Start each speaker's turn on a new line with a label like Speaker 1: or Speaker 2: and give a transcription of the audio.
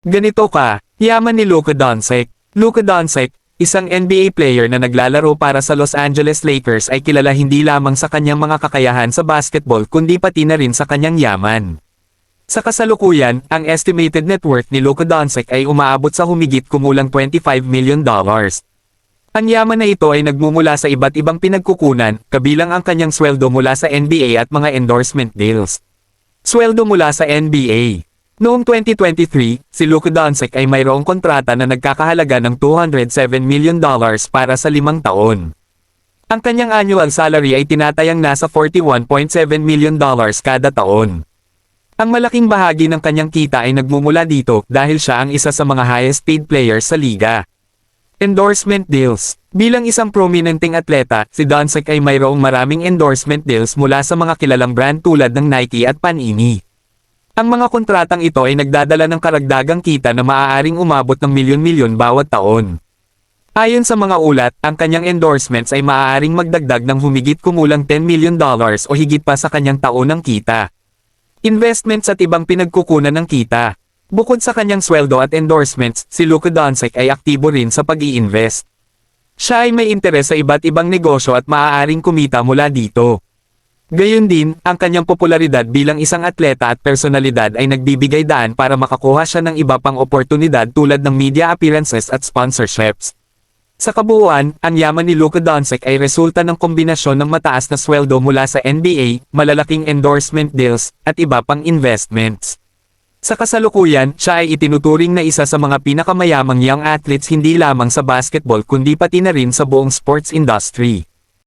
Speaker 1: Ganito ka, yaman ni Luka Doncic. Luka Doncic, isang NBA player na naglalaro para sa Los Angeles Lakers ay kilala hindi lamang sa kanyang mga kakayahan sa basketball kundi pati na rin sa kanyang yaman. Sa kasalukuyan, ang estimated net worth ni Luka Doncic ay umaabot sa humigit kumulang $25 million. Ang yaman na ito ay nagmumula sa iba't ibang pinagkukunan, kabilang ang kanyang sweldo mula sa NBA at mga endorsement deals. Sweldo mula sa NBA. Noong 2023, si Luka Doncic ay mayroong kontrata na nagkakahalaga ng $207 million para sa 5 taon. Ang kanyang annual salary ay tinatayang nasa $41.7 million kada taon. Ang malaking bahagi ng kanyang kita ay nagmumula dito dahil siya ang isa sa mga highest paid players sa liga. Endorsement deals. Bilang isang prominenteng atleta, si Doncic ay mayroong maraming endorsement deals mula sa mga kilalang brand tulad ng Nike at Panini. Ang mga kontratang ito ay nagdadala ng karagdagang kita na maaaring umabot ng milyon-milyon bawat taon. Ayon sa mga ulat, ang kanyang endorsements ay maaaring magdagdag ng humigit kumulang $10 million o higit pa sa kanyang taonang kita. Investments at ibang pinagkukunan ng kita. Bukod sa kanyang sweldo at endorsements, si Luka Doncic ay aktibo rin sa pag-i-invest. Siya ay may interes sa iba't ibang negosyo at maaaring kumita mula dito. Gayun din, ang kanyang popularidad bilang isang atleta at personalidad ay nagbibigay daan para makakuha siya ng iba pang oportunidad tulad ng media appearances at sponsorships. Sa kabuuan, ang yaman ni Luka Doncic ay resulta ng kombinasyon ng mataas na sweldo mula sa NBA, malalaking endorsement deals, at iba pang investments. Sa kasalukuyan, siya ay itinuturing na isa sa mga pinakamayamang young athletes hindi lamang sa basketball kundi pati na rin sa buong sports industry.